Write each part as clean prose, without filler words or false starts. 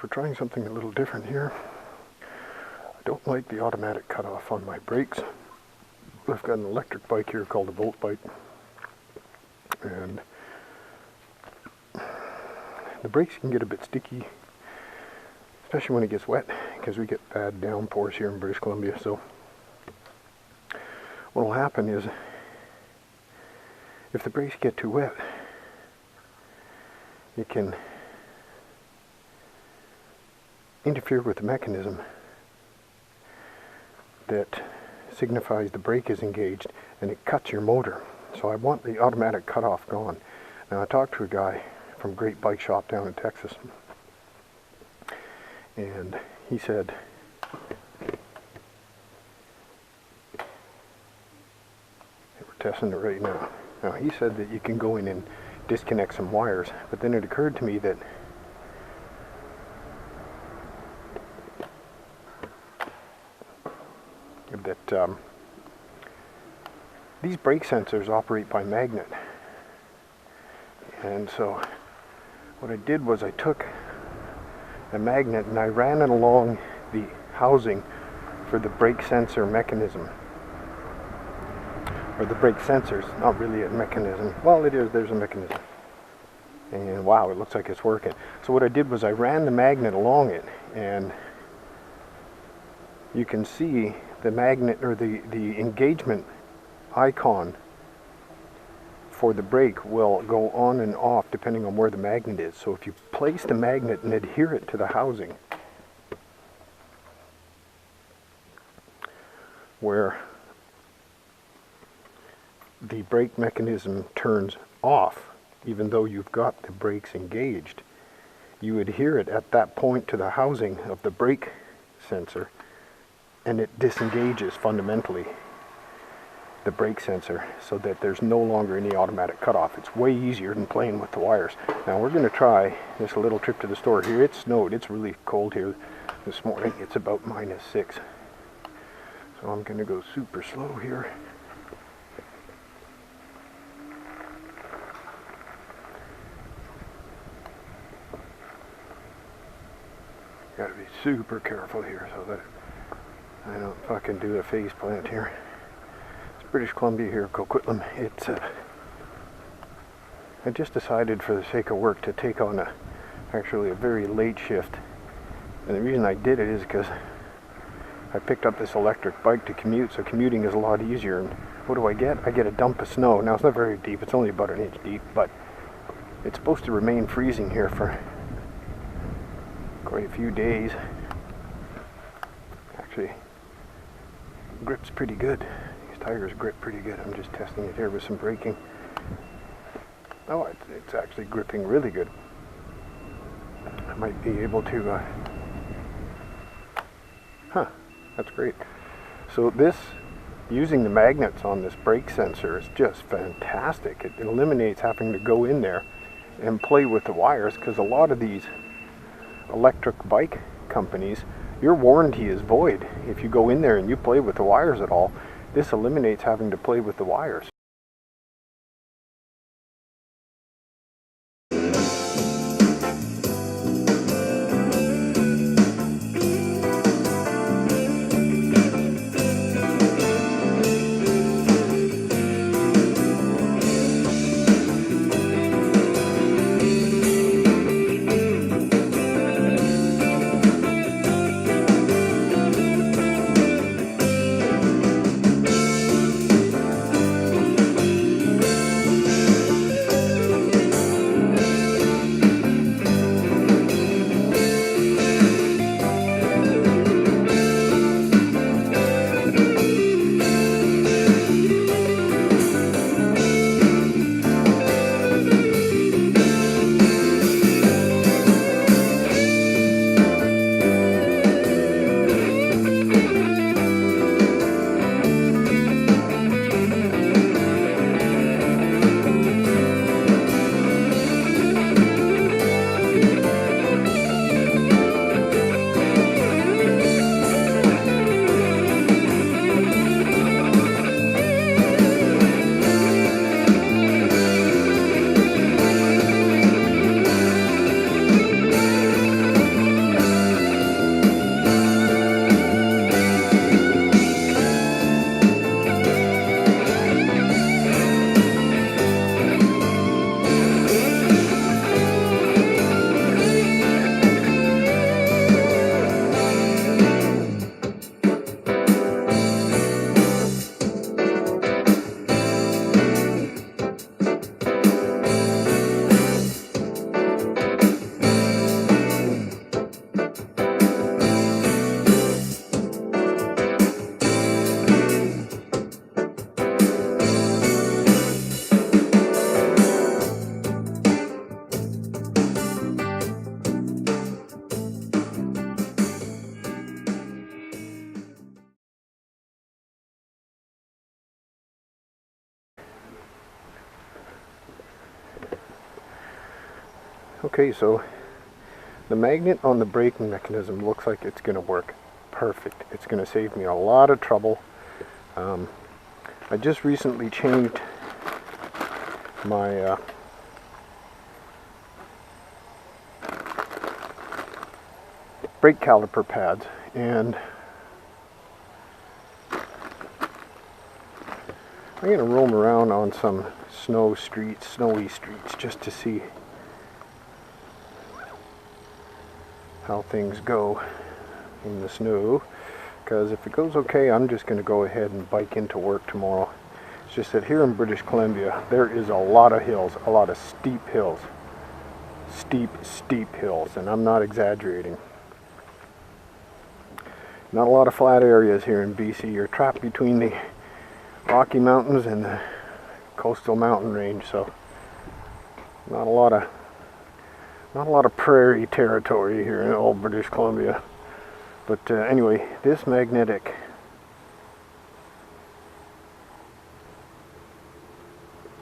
we're trying something a little different here. I don't like the automatic cutoff on my brakes. I've got an electric bike here called a Voltbike, and the brakes can get a bit sticky, especially when it gets wet, because we get bad downpours here in British Columbia. So what will happen is, if the brakes get too wet, it can interfere with the mechanism that signifies the brake is engaged, and it cuts your motor. So I want the automatic cutoff gone. Now, I talked to a guy from a great bike shop down in Texas, and he said we're testing it right now. Now, he said that you can go in and disconnect some wires, but then it occurred to me that these brake sensors operate by magnet, and so what I did was I took a magnet and I ran it along the housing for the brake sensor mechanism, or the brake sensors. Not really a mechanism. Well, it is. There's a mechanism, and wow, it looks like it's working. So what I did was I ran the magnet along it, and you can see the magnet, or the engagement icon for the brake will go on and off depending on where the magnet is. So if you place the magnet and adhere it to the housing where the brake mechanism turns off, even though you've got the brakes engaged, you adhere it at that point to the housing of the brake sensor, and it disengages fundamentally the brake sensor, so that there's no longer any automatic cutoff. It's way easier than playing with the wires. Now we're going to try this little trip to the store here. It snowed. It's really cold here this morning. It's about -6. So I'm going to go super slow here. Got to be super careful here so that I don't fucking do a face plant here. It's British Columbia here, Coquitlam. It's I just decided for the sake of work to take on actually a very late shift. And the reason I did it is because I picked up this electric bike to commute, so commuting is a lot easier. And what do I get? I get a dump of snow. Now it's not very deep, it's only about 1 inch deep, but it's supposed to remain freezing here for quite a few days. Actually, grips pretty good. These tires grip pretty good. I'm just testing it here with some braking. Oh, it's actually gripping really good. I might be able to that's great. So this, using the magnets on this brake sensor, is just fantastic. It eliminates having to go in there and play with the wires, because a lot of these electric bike companies, your warranty is void if you go in there and you play with the wires at all. This eliminates having to play with the wires. Okay, so the magnet on the braking mechanism looks like it's going to work perfect. It's going to save me a lot of trouble. I just recently changed my brake caliper pads, and I'm going to roam around on some snowy streets just to see how things go in the snow, because if it goes okay, I'm just going to go ahead and bike into work tomorrow. It's just that here in British Columbia there is a lot of hills, a lot of steep hills, steep hills, and I'm not exaggerating. Not a lot of flat areas here in BC. You're trapped between the Rocky Mountains and the coastal mountain range, so not a lot of prairie territory here in old British Columbia. But anyway, this magnetic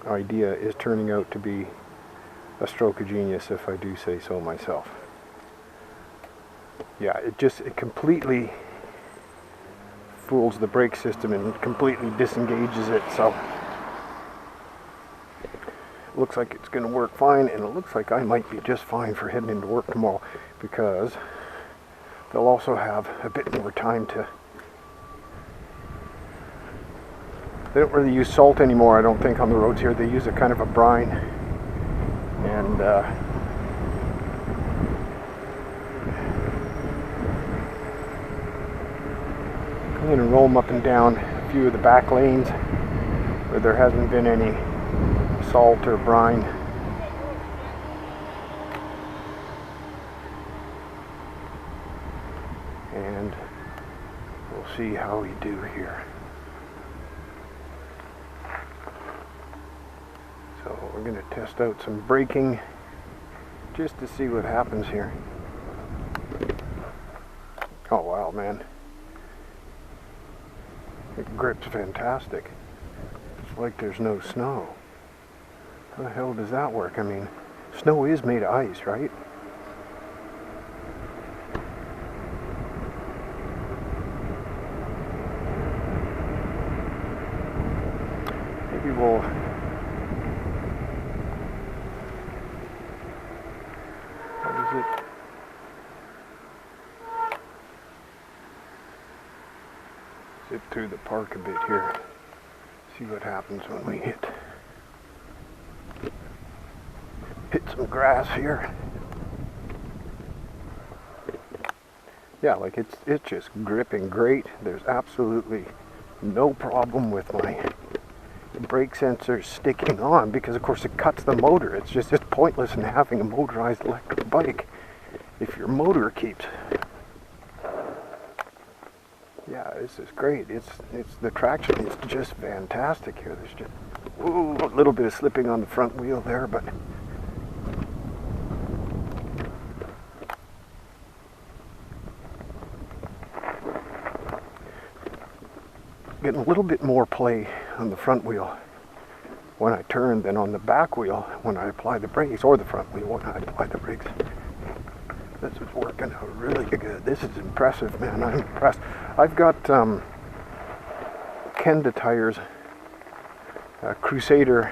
idea is turning out to be a stroke of genius, if I do say so myself. Yeah, it completely fools the brake system and completely disengages it, so it looks like it's going to work fine, and it looks like I might be just fine for heading into work tomorrow, because they'll also have a bit more time to... They don't really use salt anymore, I don't think, on the roads here. They use a kind of a brine, and I'm going to roam up and down a few of the back lanes where there hasn't been any salt or brine. And we'll see how we do here. So we're going to test out some braking just to see what happens here. Oh wow, man. It grips fantastic. It's like there's no snow. How the hell does that work? I mean, snow is made of ice, right? Maybe we'll... What is it? Zip through the park a bit here. See what happens when we hit some grass here. Yeah, like it's just gripping great. There's absolutely no problem with my brake sensors sticking on, because of course it cuts the motor. It's pointless in having a motorized electric bike if your motor keeps... Yeah, this is great. It's the traction is just fantastic here. There's just a little bit of slipping on the front wheel there, but getting a little bit more play on the front wheel when I turn than on the back wheel when I apply the brakes, or the front wheel when I apply the brakes. This is working out really good. This is impressive, man. I'm impressed. I've got Kenda tires, Crusader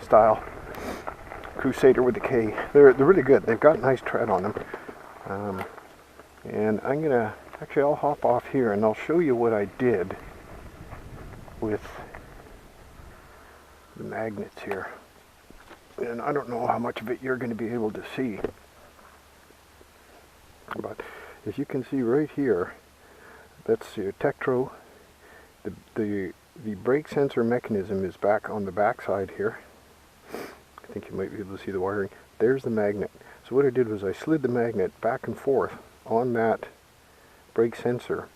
style, Crusader with a K. They're really good. They've got nice tread on them. And I'm gonna actually, I'll hop off here and I'll show you what I did with the magnets here. And I don't know how much of it you're going to be able to see. But if you can see right here, that's your Tektro. The brake sensor mechanism is back on the back side here. I think you might be able to see the wiring. There's the magnet. So what I did was I slid the magnet back and forth on that brake sensor.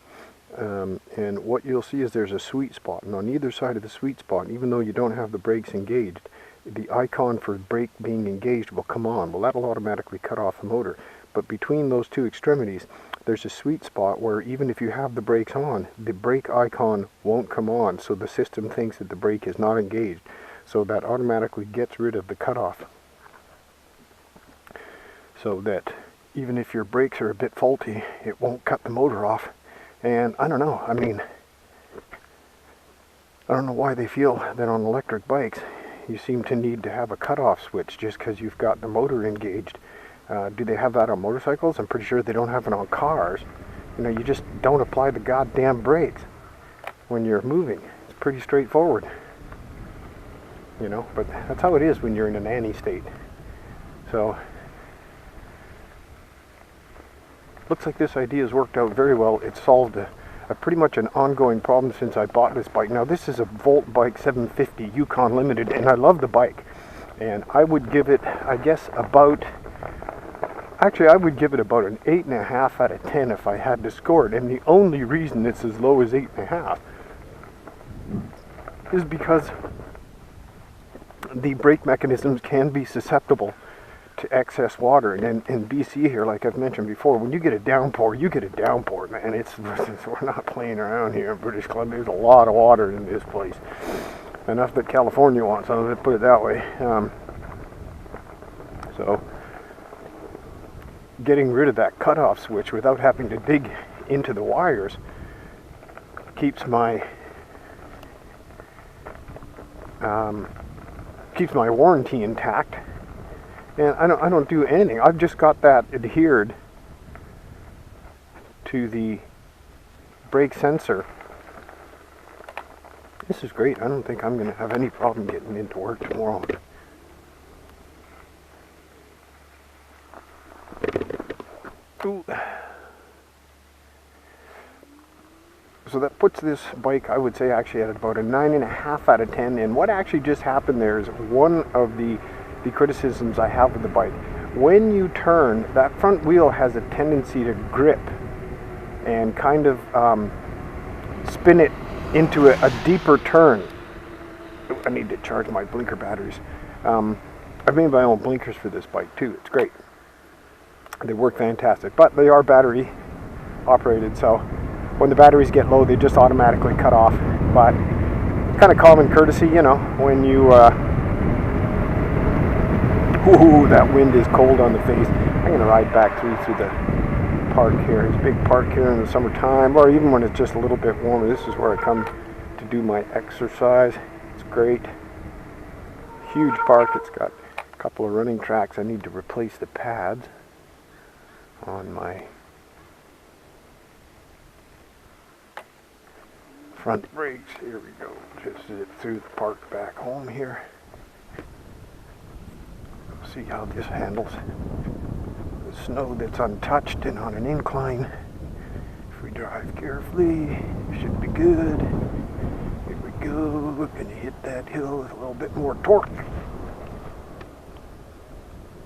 And what you'll see is there's a sweet spot. And on either side of the sweet spot, even though you don't have the brakes engaged, the icon for brake being engaged will come on. Well, that'll automatically cut off the motor. But between those two extremities, there's a sweet spot where even if you have the brakes on, the brake icon won't come on, so the system thinks that the brake is not engaged. So that automatically gets rid of the cutoff. so that even if your brakes are a bit faulty, it won't cut the motor off. And I don't know, I mean, I don't know why they feel that on electric bikes you seem to need to have a cutoff switch just because you've got the motor engaged. Do they have that on motorcycles? I'm pretty sure they don't have it on cars. You know, you just don't apply the goddamn brakes when you're moving. It's pretty straightforward. You know, but that's how it is when you're in a nanny state. So, looks like this idea has worked out very well. It solved a pretty much an ongoing problem since I bought this bike. Now this is a Voltbike 750 Yukon Limited, and I love the bike. And I would give it, I guess, about, actually I would give it about an 8.5 out of 10 if I had to score it. And the only reason it's as low as 8.5 is because the brake mechanisms can be susceptible to excess water. And in BC here, like I've mentioned before, when you get a downpour, you get a downpour, man. We're not playing around here in British Columbia. There's a lot of water in this place. Enough that California wants some of it, put it that way. So getting rid of that cutoff switch without having to dig into the wires keeps my warranty intact. And I don't do anything. I've just got that adhered to the brake sensor. This is great. I don't think I'm going to have any problem getting into work tomorrow. Ooh. So that puts this bike, I would say, actually at about a 9.5 out of 10. And what actually just happened there is one of the criticisms I have with the bike. When you turn, that front wheel has a tendency to grip and kind of spin it into a deeper turn. I need to charge my blinker batteries. I've made my own blinkers for this bike too. It's great. They work fantastic, but they are battery operated, so when the batteries get low, they just automatically cut off. But kind of common courtesy, you know, when you ooh, that wind is cold on the face. I'm going to ride back through the park here. It's a big park here in the summertime, or even when it's just a little bit warmer. This is where I come to do my exercise. It's great. Huge park. It's got a couple of running tracks. I need to replace the pads on my front brakes. Here we go. Just zip through the park back home here. See how this handles the snow that's untouched and on an incline. If we drive carefully, should be good. Here we go. We're going to hit that hill with a little bit more torque.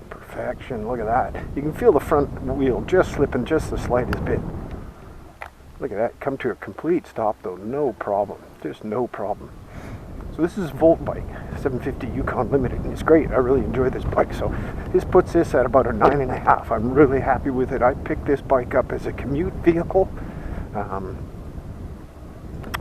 Perfection. Look at that. You can feel the front wheel just slipping just the slightest bit. Look at that. Come to a complete stop though. No problem. Just no problem. So this is Voltbike 750 Yukon Limited, and it's great. I really enjoy this bike. So this puts this at about a 9.5. I'm really happy with it. I picked this bike up as a commute vehicle.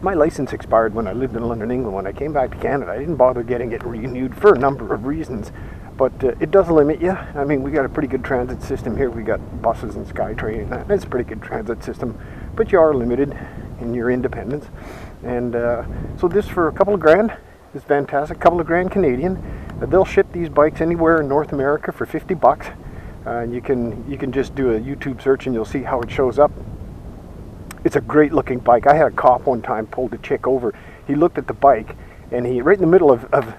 My license expired when I lived in London, England. When I came back to Canada, I didn't bother getting it renewed for a number of reasons. But it does limit you. I mean, we got a pretty good transit system here. We got buses and SkyTrain, and it's a pretty good transit system. But you are limited in your independence. And so this for a couple of grand is fantastic. A couple of grand Canadian. They'll ship these bikes anywhere in North America for $50. You can just do a YouTube search and you'll see how it shows up. It's a great looking bike. I had a cop one time pulled a chick over. He looked at the bike and he, right in the middle of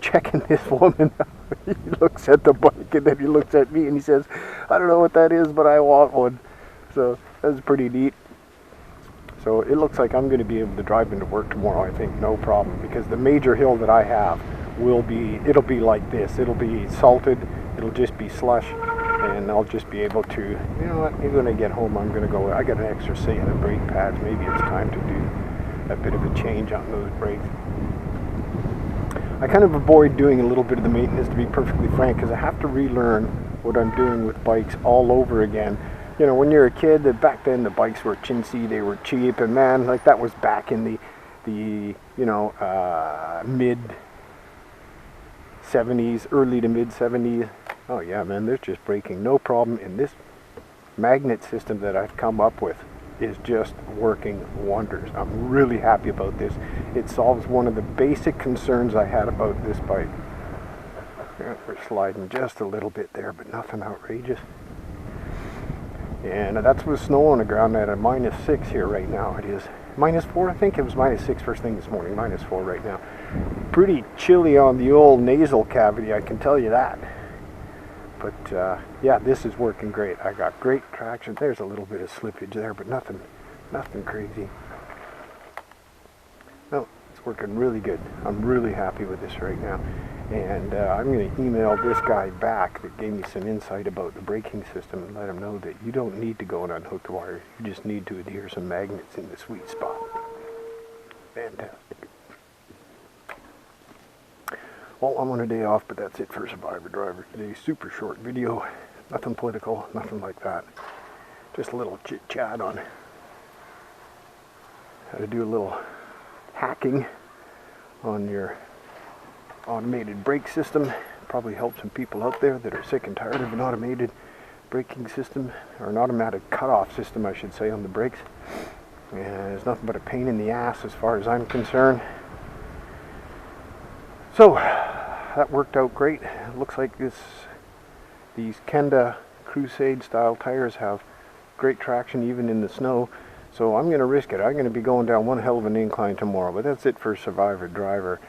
checking this woman out, he looks at the bike and then he looks at me and he says, I don't know what that is, but I want one. So that's pretty neat. So it looks like I'm going to be able to drive into work tomorrow, I think, no problem, because the major hill that I have it'll be like this. It'll be salted, it'll just be slush, and I'll just be able to, you know what, maybe when I get home I'm going to go, I got an extra set of brake pads, maybe it's time to do a bit of a change on those brakes. I kind of avoid doing a little bit of the maintenance, to be perfectly frank, because I have to relearn what I'm doing with bikes all over again. You know, when you're a kid, back then the bikes were chintzy, they were cheap, and man, like that was back in the mid 70s, early to mid 70s. Oh yeah, man, there's just braking no problem, and this magnet system that I've come up with is just working wonders. I'm really happy about this. It solves one of the basic concerns I had about this bike. We're sliding just a little bit there, but nothing outrageous. And that's with snow on the ground at a -6 here right now. It is -4, I think it was -6 first thing this morning, -4 right now. Pretty chilly on the old nasal cavity, I can tell you that. But yeah, this is working great. I got great traction. There's a little bit of slippage there, but nothing crazy. No, it's working really good. I'm really happy with this right now. And I'm going to email this guy back that gave me some insight about the braking system and let him know that you don't need to go and unhook the wire. You just need to adhere some magnets in the sweet spot. Fantastic. Well, I'm on a day off, but that's it for Survivor Driver today. Super short video. Nothing political, nothing like that. Just a little chit chat on how to do a little hacking on your automated brake system. Probably help some people out there that are sick and tired of an automated braking system, or an automatic cutoff system I should say, on the brakes. And it's nothing but a pain in the ass as far as I'm concerned. So that worked out great. It looks like these Kenda Crusade style tires have great traction even in the snow. So I'm going to risk it. I'm going to be going down one hell of an incline tomorrow. But that's it for Survivor Driver.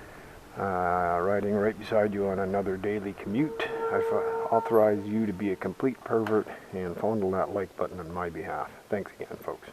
Riding right beside you on another daily commute. I authorize you to be a complete pervert and fondle that like button on my behalf. Thanks again, folks.